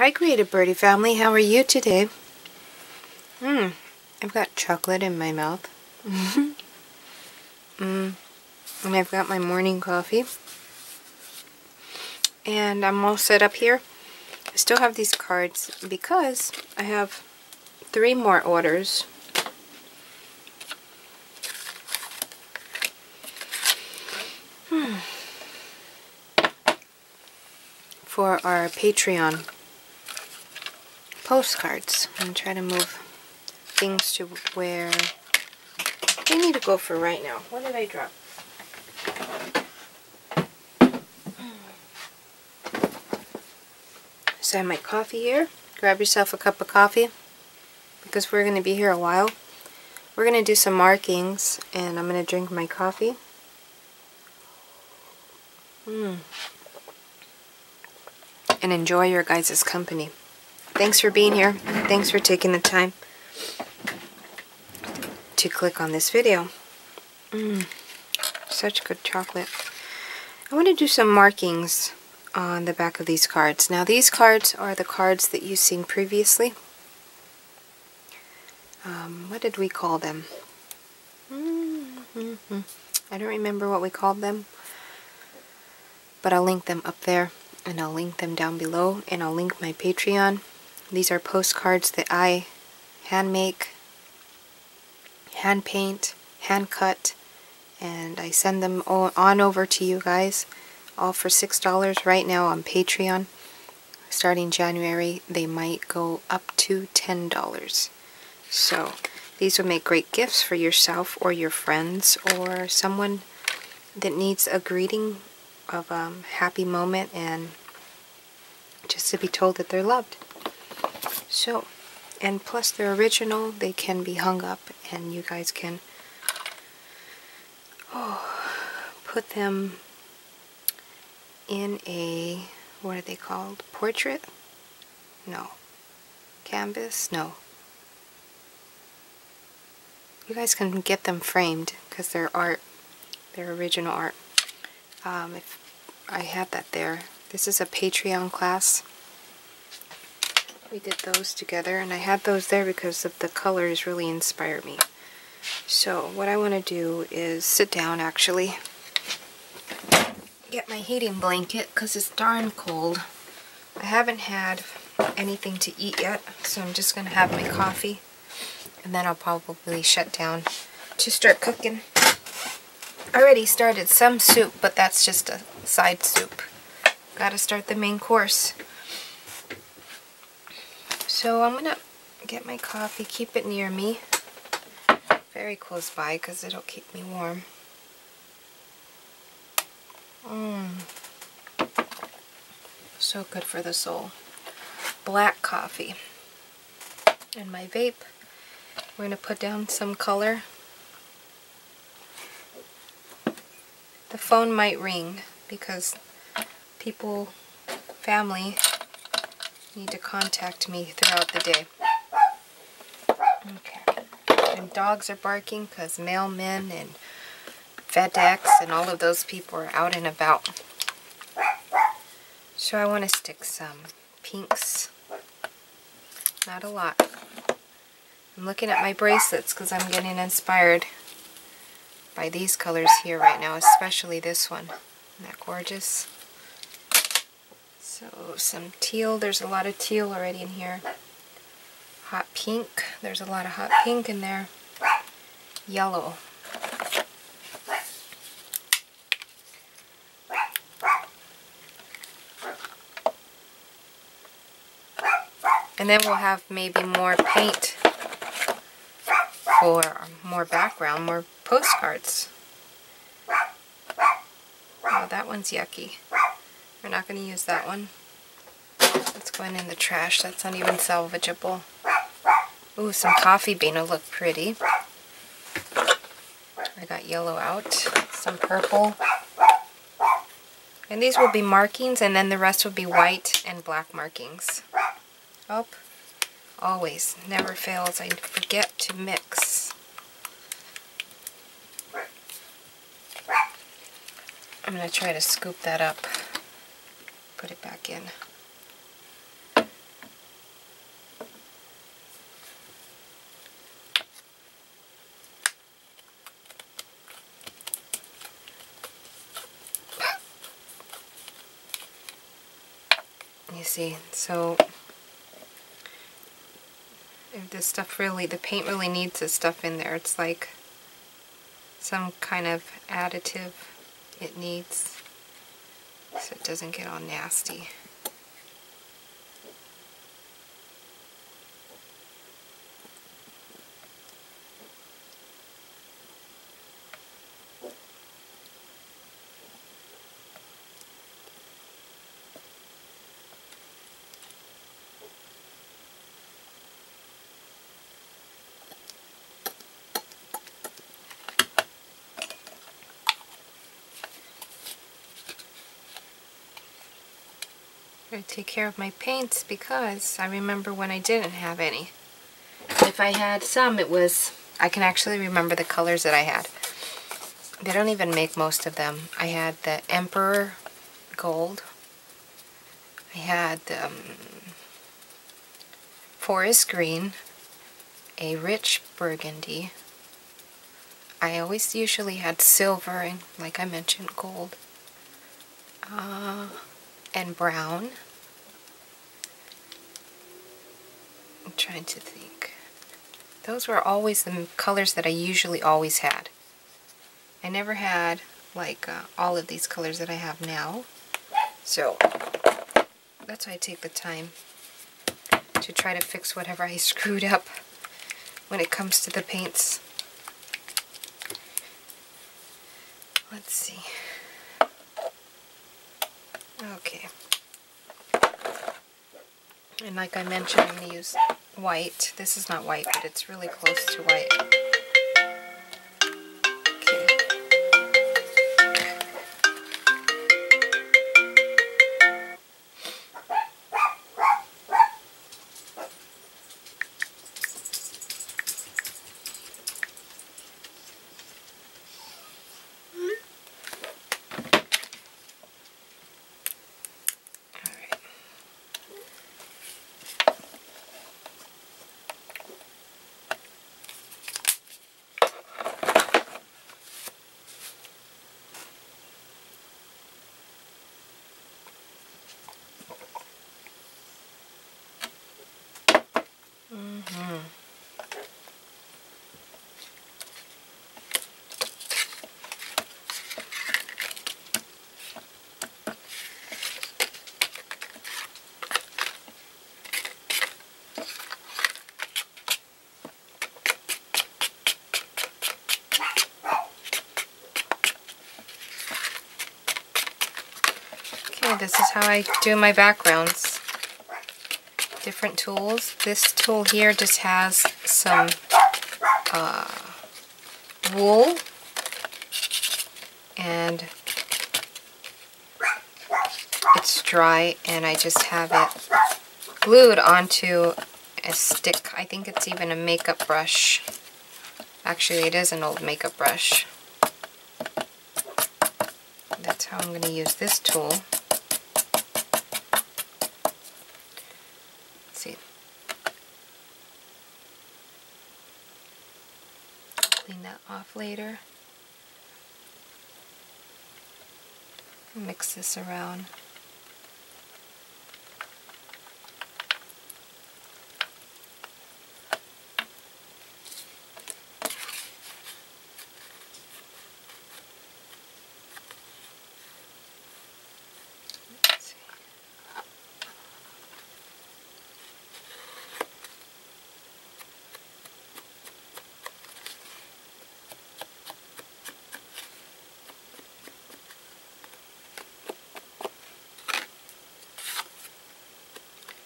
Hi Creative Birdie family, how are you today? I've got chocolate in my mouth. And I've got my morning coffee. And I'm all set up here. I still have these cards because I have 3 more orders. For our Patreon postcards. I'm going to try to move things to where they need to go for right now. What did I drop? So I have my coffee here. Grab yourself a cup of coffee because we're going to be here a while. We're going to do some markings and I'm going to drink my coffee. And enjoy your guys' company. Thanks for being here. Thanks for taking the time to click on this video. Such good chocolate. I want to do some markings on the back of these cards. Now these cards are the cards that you've seen previously. What did we call them? I don't remember what we called them. But I'll link them up there. And I'll link them down below, and I'll link my Patreon. These are postcards that I hand make, hand paint, hand cut, and I send them on over to you guys, all for $6 right now on Patreon. Starting January, they might go up to $10. So these would make great gifts for yourself or your friends or someone that needs a greeting of a happy moment and just to be told that they're loved. So, and plus they're original, they can be hung up and you guys can put them in a, what are they called? Portrait? No. Canvas? No. You guys can get them framed because they're art. They're original art. If I have that there. This is a Patreon class. We did those together and I had those there because of the colors really inspire me. So what I want to do is sit down actually. Get my heating blanket because it's darn cold. I haven't had anything to eat yet, so I'm just going to have my coffee and then I'll probably shut down to start cooking. I already started some soup, but that's just a side soup. Gotta start the main course. So I'm gonna get my coffee, keep it near me, very close by because it'll keep me warm. So good for the soul. Black coffee. And my vape. We're gonna put down some color. The phone might ring because people, family, need to contact me throughout the day. Okay. And dogs are barking because mailmen and FedEx and all of those people are out and about. So I want to stick some pinks. Not a lot. I'm looking at my bracelets because I'm getting inspired by these colors here right now, especially this one. Isn't that gorgeous? So some teal, there's a lot of teal already in here. Hot pink, there's a lot of hot pink in there. Yellow. And then we'll have maybe more paint or more background, more postcards. Oh, that one's yucky. We're not going to use that one. It's going in the trash. That's not even salvageable. Ooh, some coffee bean will look pretty. I got yellow out. Some purple. And these will be markings, and then the rest will be white and black markings. Oh, always, never fails. I forget to mix. I'm going to try to scoop that up. Put it back in. You see, so if this stuff really, the paint really needs this stuff in there. It's like some kind of additive it needs so it doesn't get all nasty. I take care of my paints because I remember when I didn't have any. If I had some, it was, I can actually remember the colors that I had. They don't even make most of them. I had the Emperor Gold. I had the Forest Green, a rich burgundy. I always usually had silver and, like I mentioned, gold. And brown. I'm trying to think. Those were always the colors that I usually always had. I never had like all of these colors that I have now. So that's why I take the time to try to fix whatever I screwed up when it comes to the paints. Let's see. Okay. And like I mentioned, I'm going to use white. This is not white, but it's really close to white. Okay. This is how I do my backgrounds. Different tools. This tool here just has some wool and it's dry, and I just have it glued onto a stick. I think it's even a makeup brush. Actually, it is an old makeup brush. That's how I'm going to use this tool. Clean that off later. Mix this around.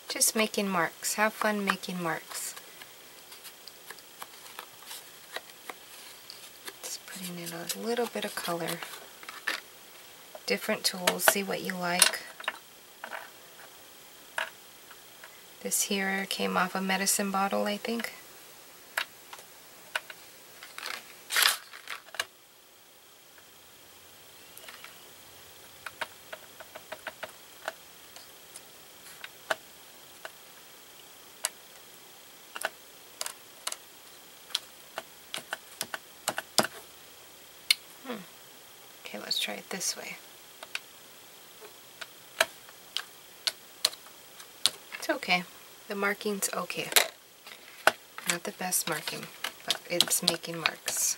Just making marks. Have fun making marks. Just putting in a little bit of color. Different tools. See what you like. This here came off a medicine bottle, I think. Okay, let's try it this way. okay. The marking's okay. Not the best marking, but it's making marks.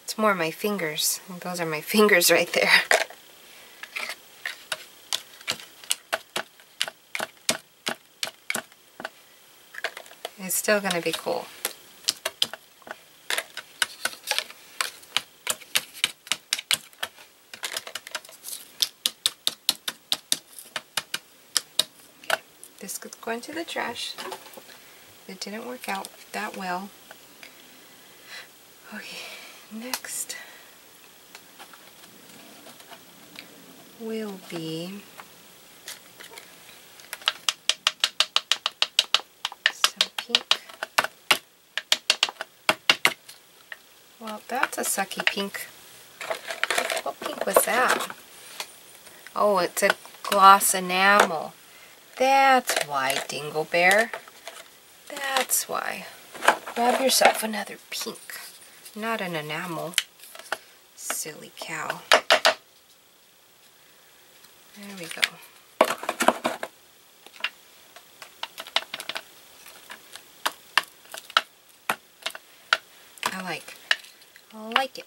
It's more my fingers. Those are my fingers right there. It's still going to be cool. Okay, this could go into the trash. It didn't work out that well. Okay, next will be some pink. Well, that's a sucky pink. What pink was that? Oh, it's a gloss enamel. That's why, Dingle Bear. That's why. Grab yourself another pink. Not an enamel. Silly cow. There we go. I like it.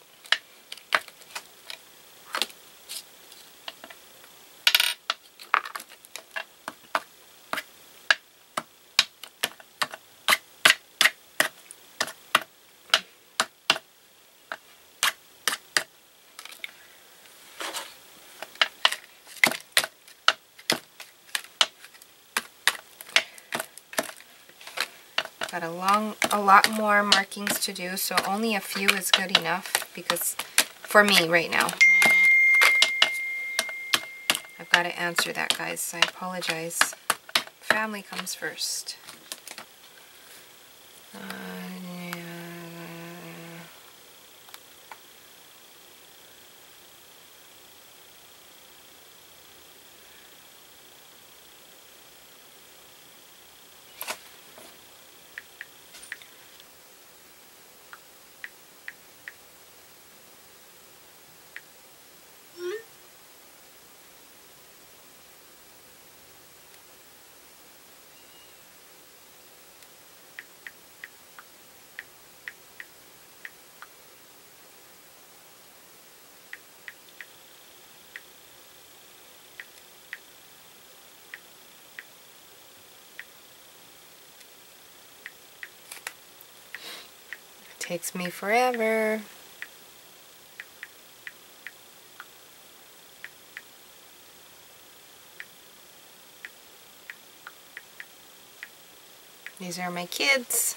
Got a lot more markings to do, so only a few is good enough because for me right now. I've got to answer that, guys. I apologize. Family comes first. Takes me forever. These are my kids.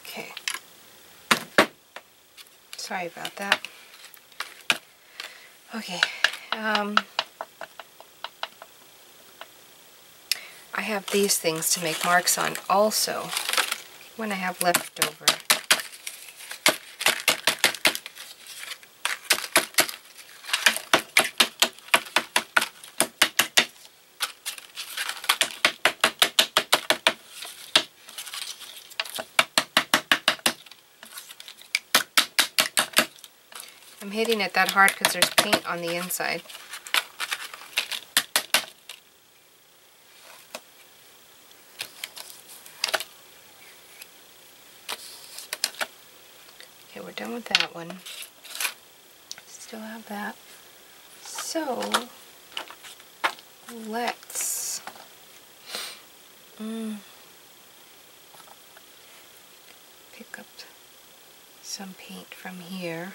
Okay. Sorry about that. Okay. I have these things to make marks on also when I have leftover. I'm hitting it that hard because there's paint on the inside. Okay, we're done with that one. Still have that. So, let's pick up some paint from here.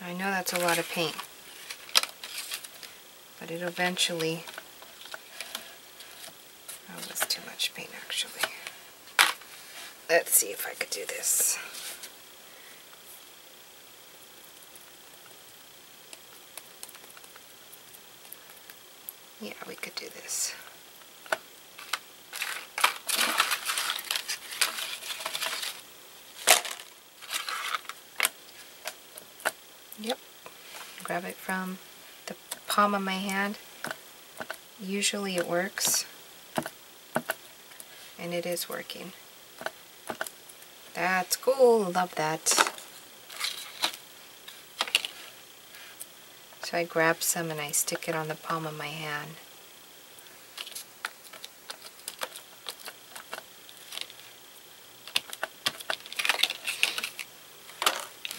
I know that's a lot of paint, but it eventually, oh, that's too much paint actually. Let's see if I could do this. Yeah, we could do this. grab it from the palm of my hand. Usually it works, and it is working. That's cool, love that. So I grab some and I stick it on the palm of my hand.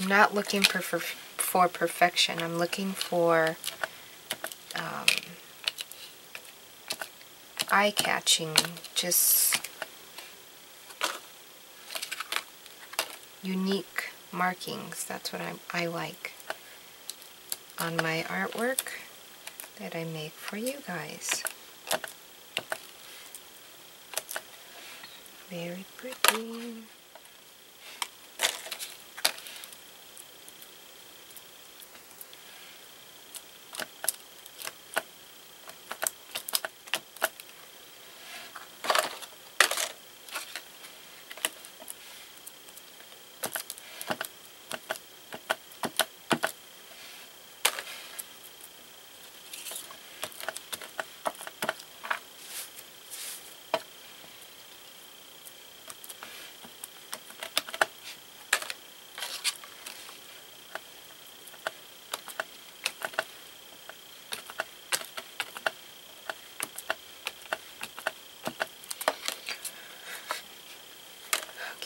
I'm not looking for perfection. I'm looking for eye-catching, just unique markings. That's what I like on my artwork that I make for you guys. Very pretty.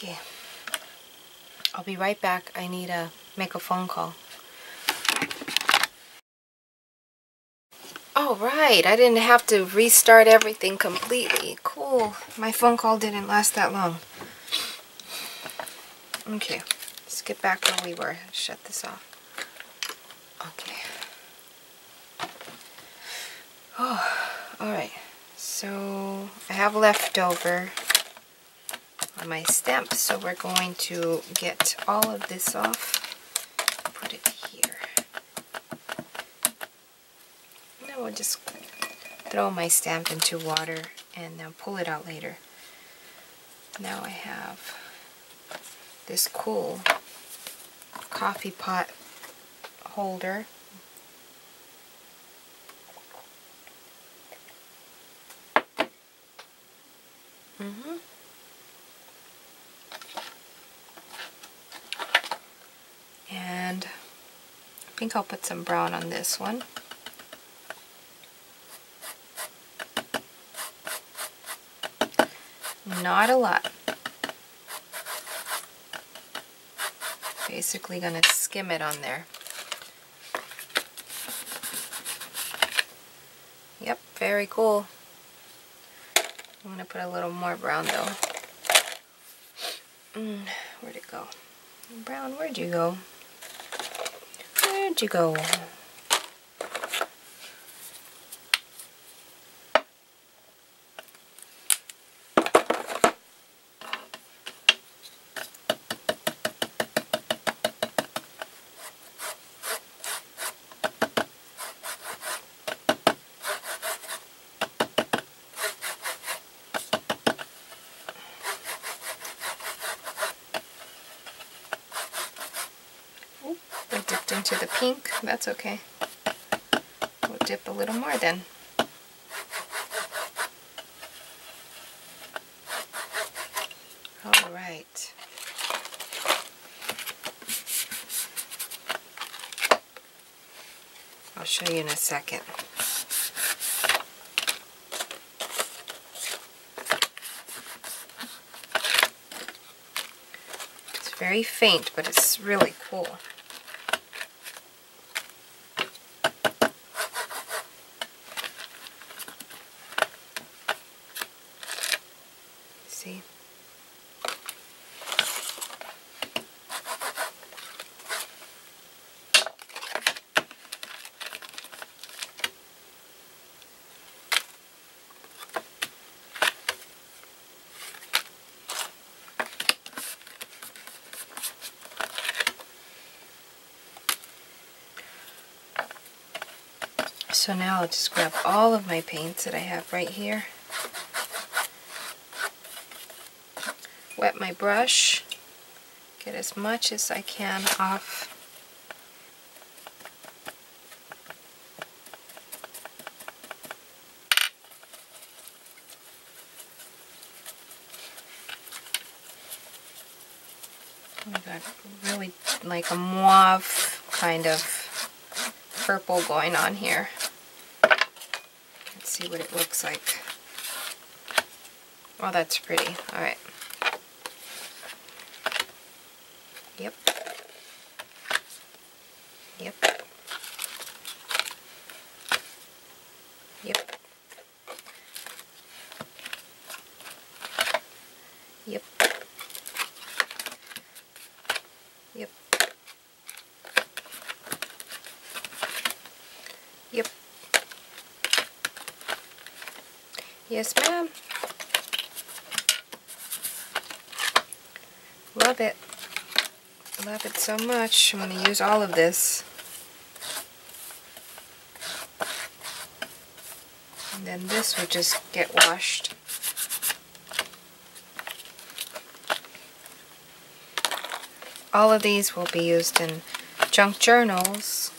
Okay, I'll be right back. I need to make a phone call. All right, I didn't have to restart everything completely. Cool. My phone call didn't last that long. Okay, let's get back where we were. Shut this off. Okay. Oh, all right. So I have leftover on my stamp, so we're going to get all of this off. Put it here. Now we'll just throw my stamp into water and then pull it out later. Now I have this cool coffee pot holder. And I think I'll put some brown on this one. Not a lot. Basically gonna skim it on there. Yep, very cool. I'm gonna put a little more brown though. Where'd it go? Brown, where'd you go? Where'd you go? Dipped into the pink, that's okay. We'll dip a little more then. All right. I'll show you in a second. It's very faint, but it's really cool. See? So now I'll just grab all of my paints that I have right here. Wet my brush. Get as much as I can off We got really like a mauve kind of purple going on here. Let's see what it looks like. Oh, that's pretty. Alright. Yep. Yep. Yep. Yep. Yep. Yep. Yes, ma'am. Love it. Love it so much. I'm going to use all of this. And then this will just get washed. All of these will be used in junk journals,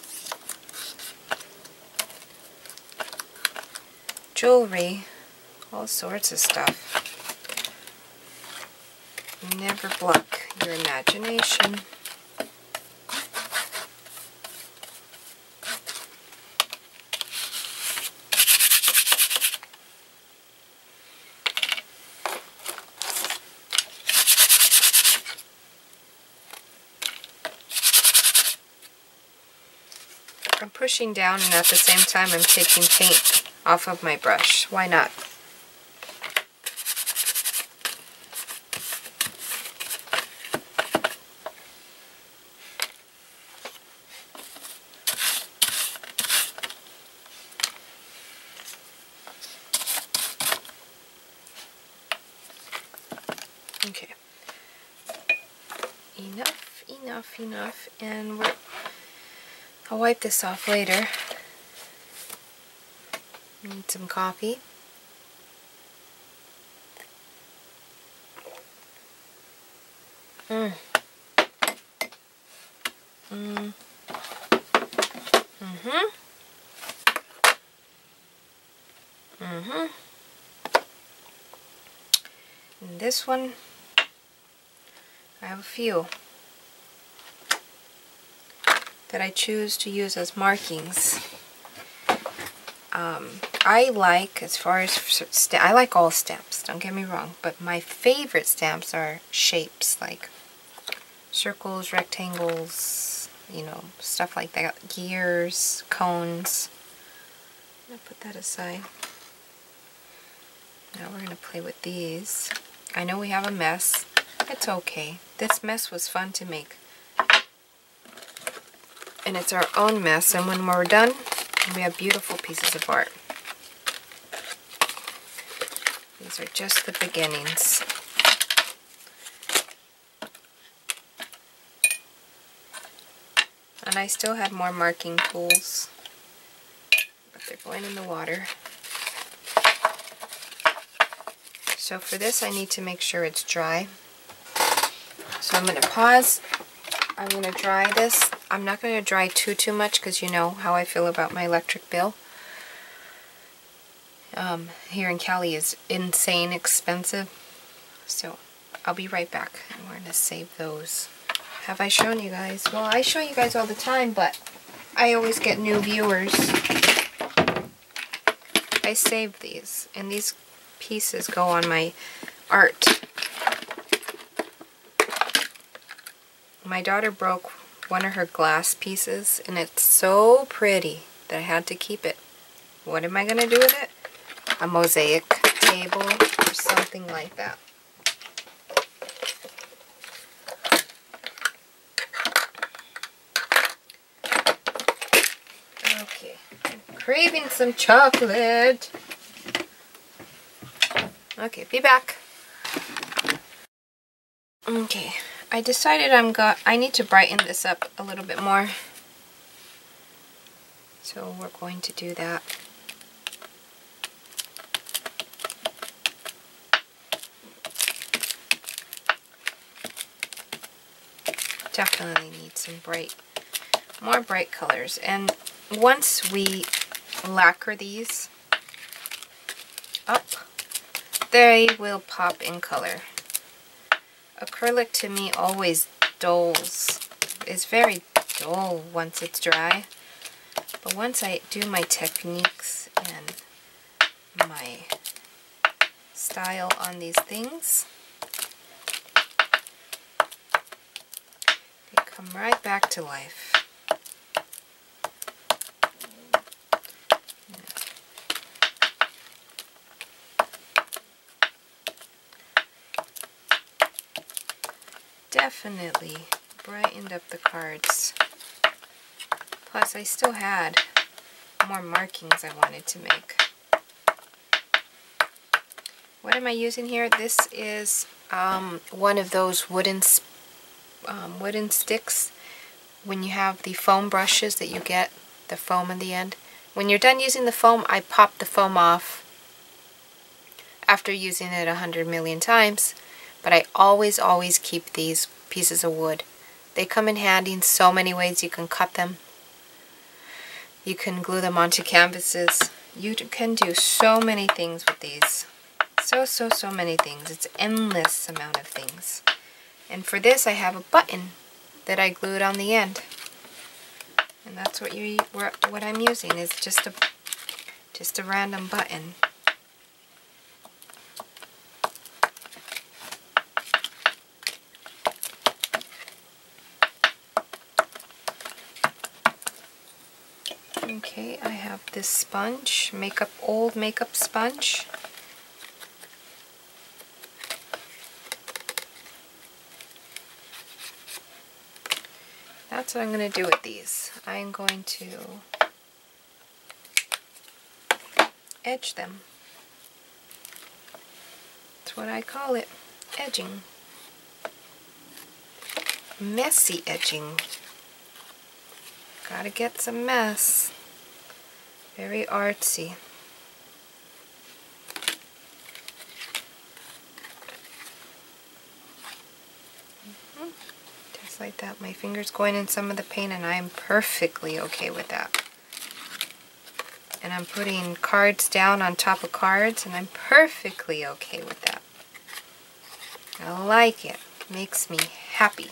jewelry, all sorts of stuff. Never block your imagination. I'm pushing down and at the same time I'm taking paint off of my brush. Why not? Okay. Enough. And I'll wipe this off later. Need some coffee. And this one, I have a few that I choose to use as markings. I like, as far as I like all stamps, don't get me wrong, but my favorite stamps are shapes like circles, rectangles, you know, stuff like that, gears, cones. I'm gonna put that aside. Now we're gonna play with these. I know we have a mess. It's okay. This mess was fun to make. And it's our own mess, and when we're done, we have beautiful pieces of art. These are just the beginnings. And I still had more marking tools, but they're going in the water. So for this I need to make sure it's dry. So I'm going to pause. I'm going to dry this. I'm not going to dry too much because you know how I feel about my electric bill. Here in Cali is insane expensive. So I'll be right back. And we're going to save those. Have I shown you guys? Well, I show you guys all the time, but I always get new viewers. I save these, and these pieces go on my art. My daughter broke one of her glass pieces, and it's so pretty that I had to keep it. What am I going to do with it? A mosaic table or something like that. Okay, I'm craving some chocolate. Okay, be back. Okay, I decided I need to brighten this up a little bit more. So we're going to do that. Definitely need some more bright colors. And once we lacquer these up, they will pop in color. Acrylic to me always dulls. It's very dull once it's dry. But once I do my techniques and my style on these things, they come right back to life. Definitely brightened up the cards. Plus, I still had more markings I wanted to make. What am I using here? This is one of those wooden sticks. When you have the foam brushes that you get, the foam in the end. When you're done using the foam, I pop the foam off after using it 100 million times. But I always keep these pieces of wood. They come in handy in so many ways. You can cut them. You can glue them onto canvases. You can do so many things with these. So many things. It's endless amount of things. And for this I have a button that I glued on the end. And that's what I'm using is just a random button. Okay, I have this sponge, old makeup sponge. That's what I'm going to do with these. I'm going to edge them. That's what I call it, edging. Messy edging. Gotta get some mess. Very artsy. Just like that. My finger's going in some of the paint and I'm perfectly okay with that. And I'm putting cards down on top of cards and I'm perfectly okay with that. I like it. Makes me happy.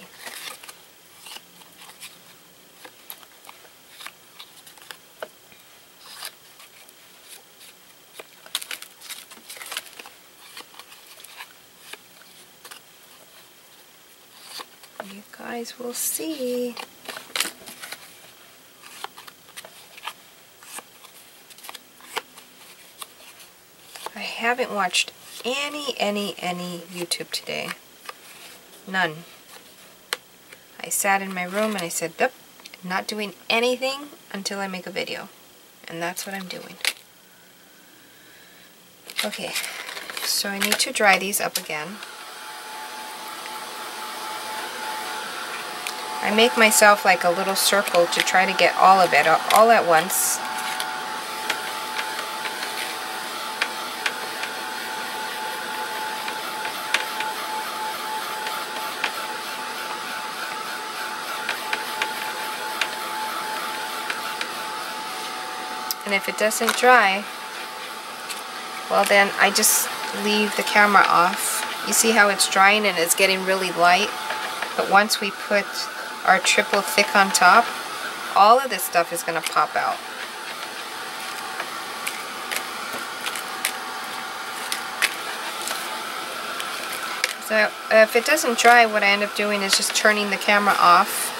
You guys will see. I haven't watched any YouTube today. None. I sat in my room and I said, nope, I'm not doing anything until I make a video. And that's what I'm doing. Okay, so I need to dry these up again. I make myself like a little circle to try to get all of it all at once. And if it doesn't dry, well then I just leave the camera off. You see how it's drying and it's getting really light? But once we put our triple thick on top, all of this stuff is going to pop out. So if it doesn't dry, what I end up doing is just turning the camera off,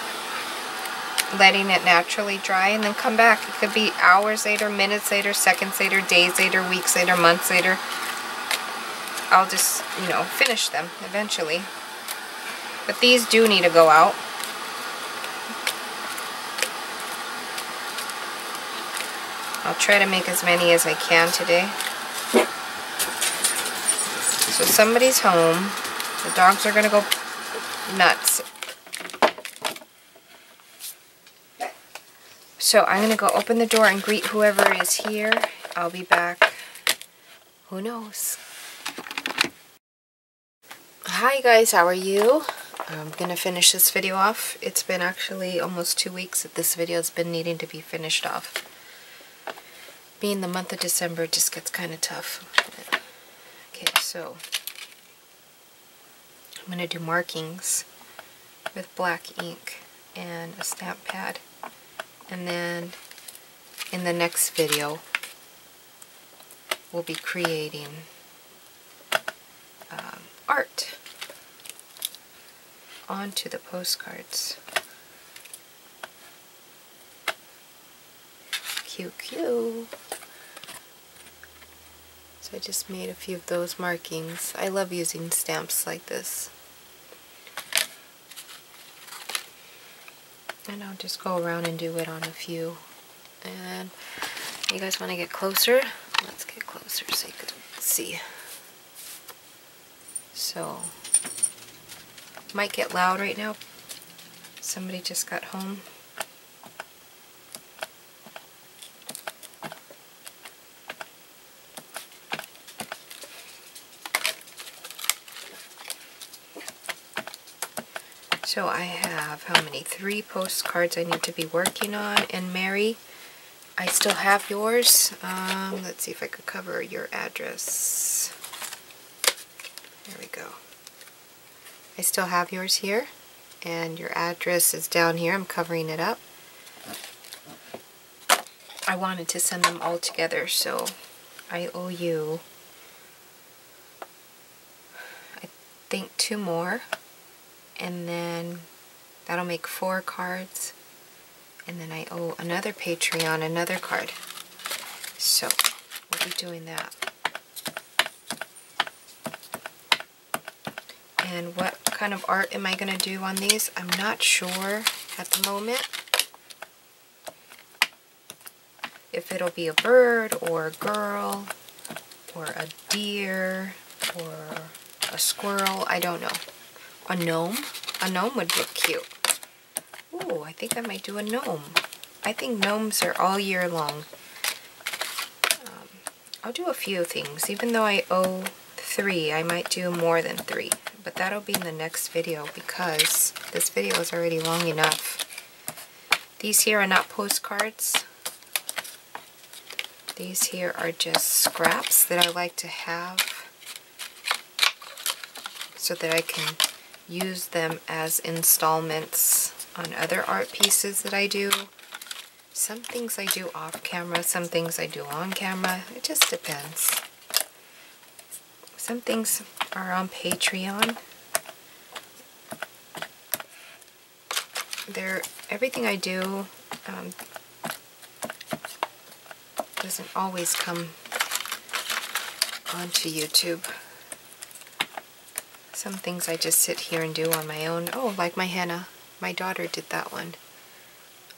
letting it naturally dry, and then come back. It could be hours later, minutes later, seconds later, days later, weeks later, months later. I'll just, you know, finish them eventually. But these do need to go out. I'll try to make as many as I can today. So somebody's home. The dogs are going to go nuts. So I'm going to go open the door and greet whoever is here. I'll be back. Who knows? Hi guys, how are you? I'm going to finish this video off. It's been actually almost 2 weeks that this video has been needing to be finished off. Being the month of December, it just gets kind of tough. Okay, so I'm going to do markings with black ink and a stamp pad. And then in the next video, we'll be creating art onto the postcards. Cute, cute. So I just made a few of those markings. I love using stamps like this. And I'll just go around and do it on a few. And you guys want to get closer? Let's get closer so you can see. So, might get loud right now. Somebody just got home. So I have, how many? 3 postcards I need to be working on. And Mary, I still have yours. Let's see if I could cover your address. There we go. I still have yours here. And your address is down here. I'm covering it up. I wanted to send them all together, so I owe you, I think, 2 more. And then that'll make 4 cards. And then I owe another Patreon, another card. So we'll be doing that. And what kind of art am I going to do on these? I'm not sure at the moment. If it'll be a bird or a girl or a deer or a squirrel, I don't know. A gnome? A gnome would look cute. Ooh, I think I might do a gnome. I think gnomes are all year long. I'll do a few things. Even though I owe 3, I might do more than 3. But that'll be in the next video because this video is already long enough. These here are not postcards. These here are just scraps that I like to have so that I can use them as installments on other art pieces that I do. Some things I do off camera, some things I do on camera. It just depends. Some things are on Patreon. Everything I do doesn't always come onto YouTube. Some things I just sit here and do on my own. Oh, like my henna. My daughter did that one.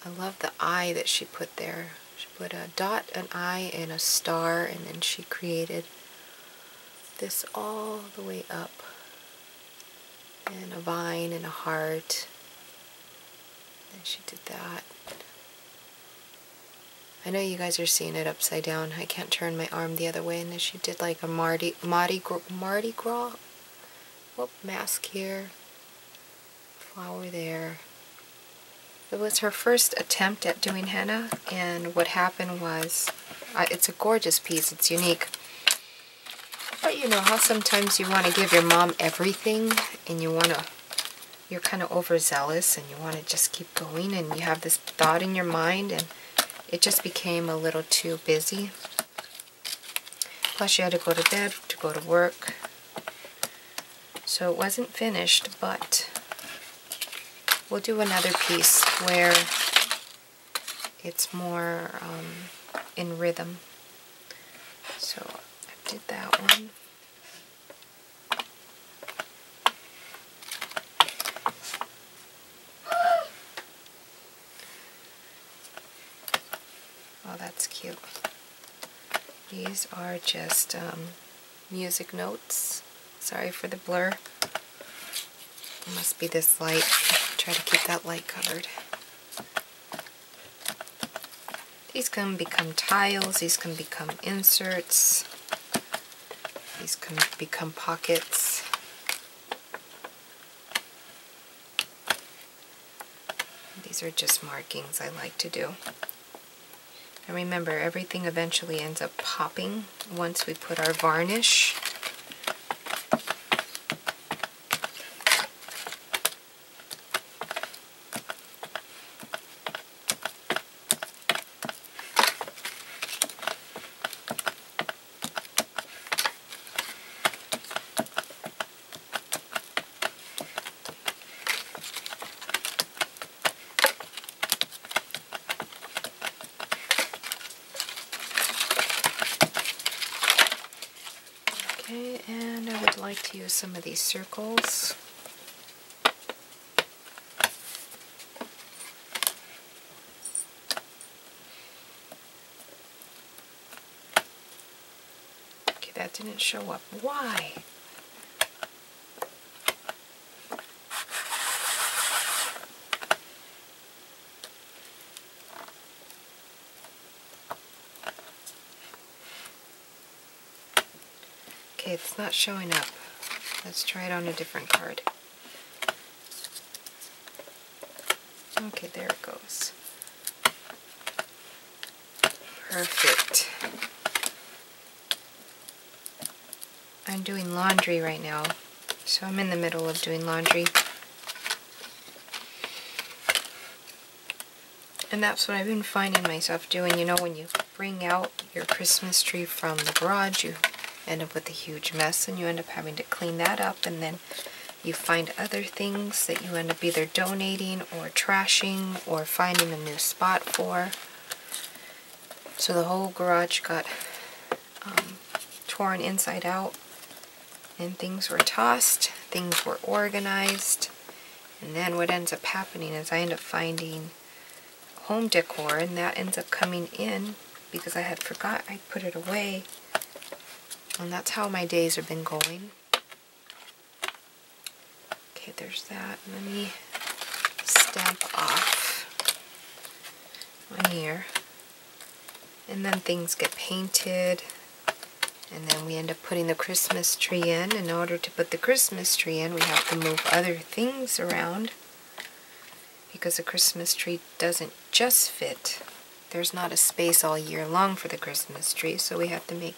I love the eye that she put there. She put a dot, an eye, and a star, and then she created this all the way up. And a vine and a heart. And she did that. I know you guys are seeing it upside down. I can't turn my arm the other way. And then she did like a Mardi Gras. Whoop, mask here. Flower there. It was her first attempt at doing henna. And what happened was, it's a gorgeous piece. It's unique. But you know how sometimes you want to give your mom everything. And you're kind of overzealous. And you want to just keep going. And you have this thought in your mind. And it just became a little too busy. Plus you had to go to bed, to go to work. So it wasn't finished, but we'll do another piece where it's more in rhythm. So I did that one. Oh, that's cute. These are just music notes. Sorry for the blur. It must be this light. Try to keep that light covered. These can become tiles. These can become inserts. These can become pockets. These are just markings I like to do. And remember, everything eventually ends up popping once we put our varnish. like to use some of these circles. Okay, that didn't show up. Why? Okay, it's not showing up. Let's try it on a different card. Okay, there it goes. Perfect. I'm doing laundry right now, so I'm in the middle of doing laundry. And that's what I've been finding myself doing. You know, when you bring out your Christmas tree from the garage, you end up with a huge mess, and you end up having to clean that up, and then you find other things that you end up either donating or trashing or finding a new spot for. So the whole garage got torn inside out, and things were tossed, things were organized, and then what ends up happening is I end up finding home decor, and that ends up coming in because I had forgot I put it away. And that's how my days have been going. Okay, there's that. Let me stamp off on here. And then things get painted. And then we end up putting the Christmas tree in. In order to put the Christmas tree in, we have to move other things around, because the Christmas tree doesn't just fit. There's not a space all year long for the Christmas tree, so we have to make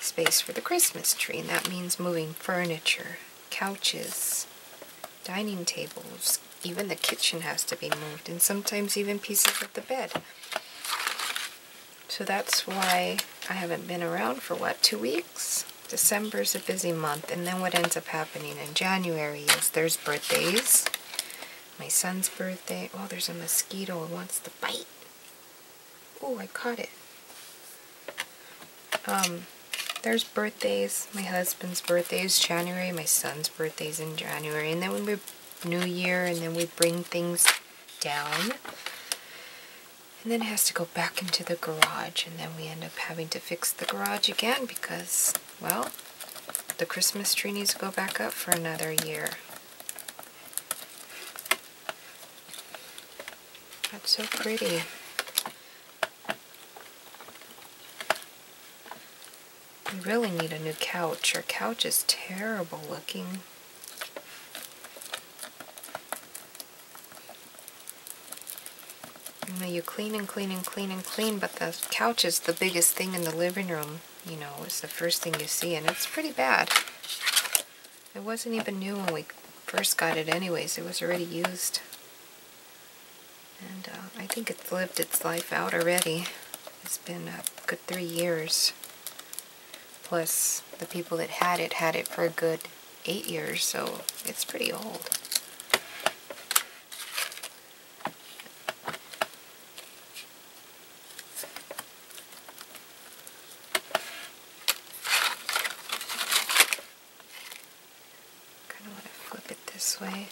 space for the Christmas tree, and that means moving furniture, couches, dining tables, even the kitchen has to be moved, and sometimes even pieces of the bed. So that's why I haven't been around for, what, 2 weeks? December's a busy month, and then what ends up happening in January is there's birthdays. My son's birthday. Oh, there's a mosquito who wants to bite. Oh, I caught it. There's birthdays. My husband's birthday is January. My son's birthday is in January. And then when we New Year, and then we bring things down. And then it has to go back into the garage. And then we end up having to fix the garage again because, well, the Christmas tree needs to go back up for another year. That's so pretty. We really need a new couch. Our couch is terrible looking. You know, you clean and clean and clean and clean, but the couch is the biggest thing in the living room. You know, it's the first thing you see, and it's pretty bad. It wasn't even new when we first got it anyways. It was already used. And I think it's lived its life out already. It's been a good 3 years. Plus, the people that had it for a good 8 years, so it's pretty old. Kind of want to flip it this way.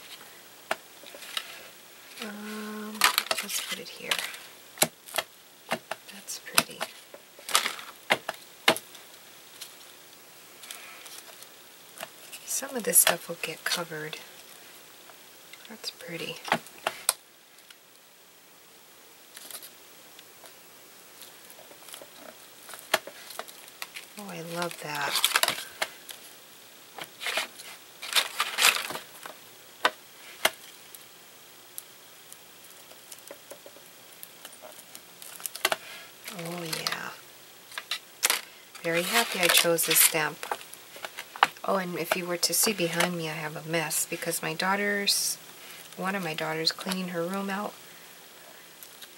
Let's put it here. That's pretty. Some of this stuff will get covered. That's pretty. Oh, I love that. Oh yeah. Very happy I chose this stamp. Oh, and if you were to see behind me, I have a mess because one of my daughters cleaning her room out,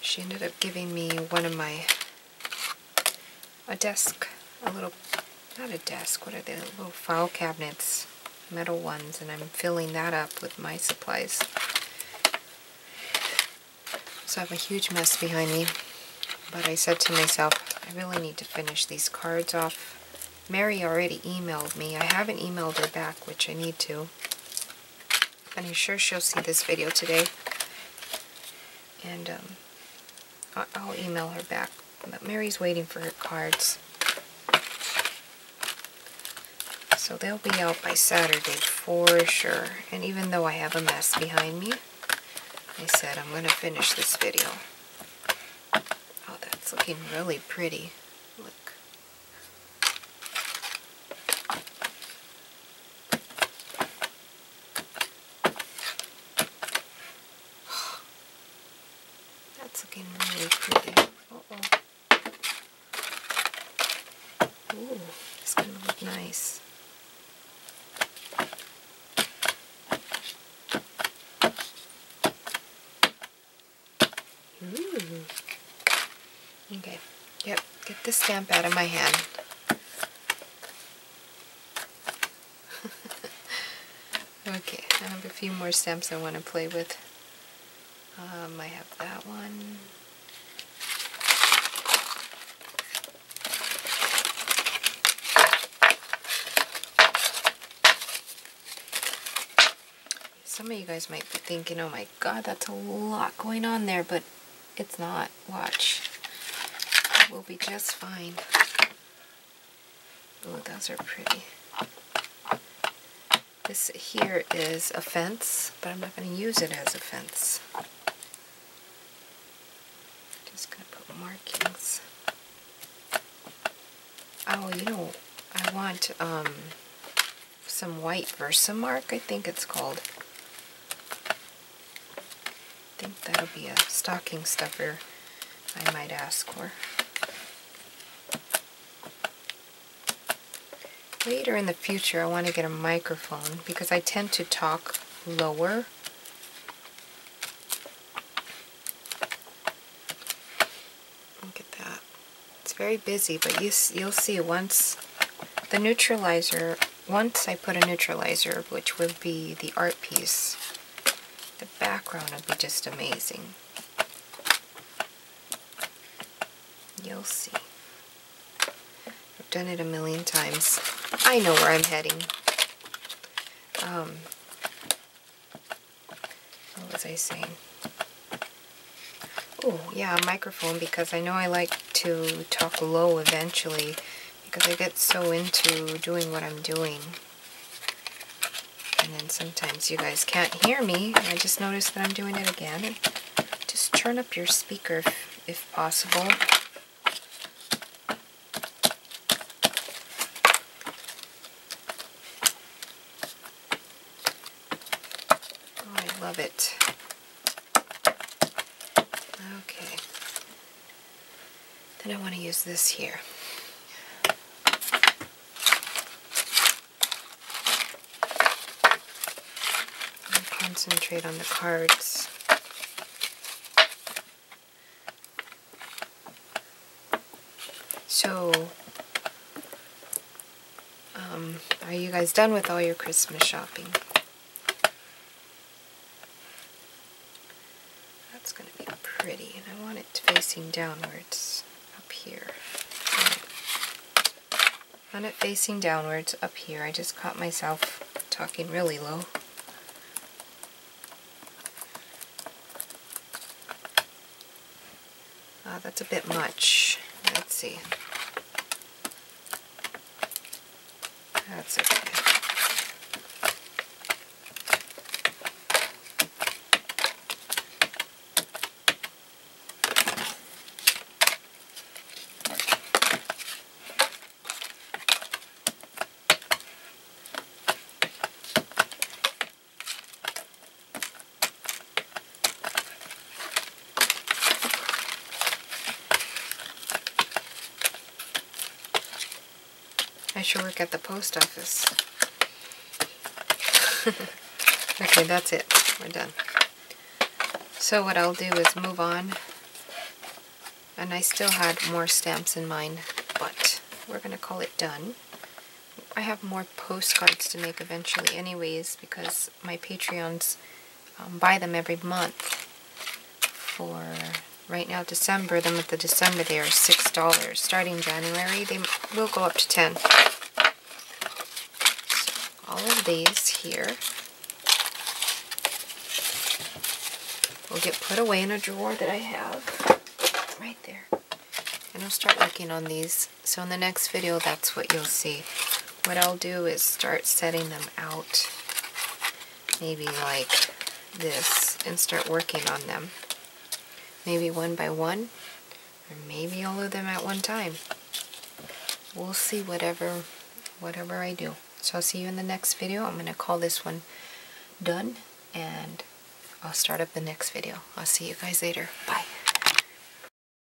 she ended up giving me a desk, not a desk, what are they, little file cabinets, metal ones, and I'm filling that up with my supplies. So I have a huge mess behind me, but I said to myself, I really need to finish these cards off Mary already emailed me. I haven't emailed her back, which I need to. And I'm sure she'll see this video today. And I'll email her back. But Mary's waiting for her cards. So they'll be out by Saturday for sure. And even though I have a mess behind me, I said I'm going to finish this video. Oh, that's looking really pretty. Look. That's looking really pretty. Uh-oh. Ooh, it's going to look nice. Ooh. Okay, yep, get the stamp out of my hand. Okay, I have a few more stamps I want to play with. I have that one. Some of you guys might be thinking, oh my god, that's a lot going on there, but it's not. Watch. We'll be just fine. Oh, those are pretty. This here is a fence, but I'm not going to use it as a fence. Just going to put markings. Oh, you know, I want some white Versamark, I think it's called. I think that'll be a stocking stuffer I might ask for. Later in the future I want to get a microphone because I tend to talk lower. Look at that. It's very busy, but you'll see once the neutralizer, once I put a neutralizer, which would be the art piece, the background will be just amazing. You'll see. I've done it a million times. I know where I'm heading. What was I saying? Oh, yeah, a microphone, because I know I like to talk low eventually because I get so into doing what I'm doing. And then sometimes you guys can't hear me, and I just noticed that I'm doing it again. And just turn up your speaker if possible. Oh, I love it. Okay. Then I want to use this here. Concentrate on the cards. So, are you guys done with all your Christmas shopping? That's going to be pretty, and I want it facing downwards up here. I want it facing downwards up here. I just caught myself talking really low. That's a bit much. Let's see. That's okay. I should work at the post office. Okay, that's it. We're done. So what I'll do is move on. And I still had more stamps in mind, but we're going to call it done. I have more postcards to make eventually anyways, because my Patreons buy them every month. For right now December, the month of December, they are $6. Starting January, they will go up to $10. all of these here will get put away in a drawer that I have right there. And I'll start working on these. So in the next video, that's what you'll see. What I'll do is start setting them out, maybe like this, and start working on them. Maybe one by one, or maybe all of them at one time. We'll see whatever I do. So I'll see you in the next video. I'm going to call this one done, and I'll start up the next video. I'll see you guys later. Bye.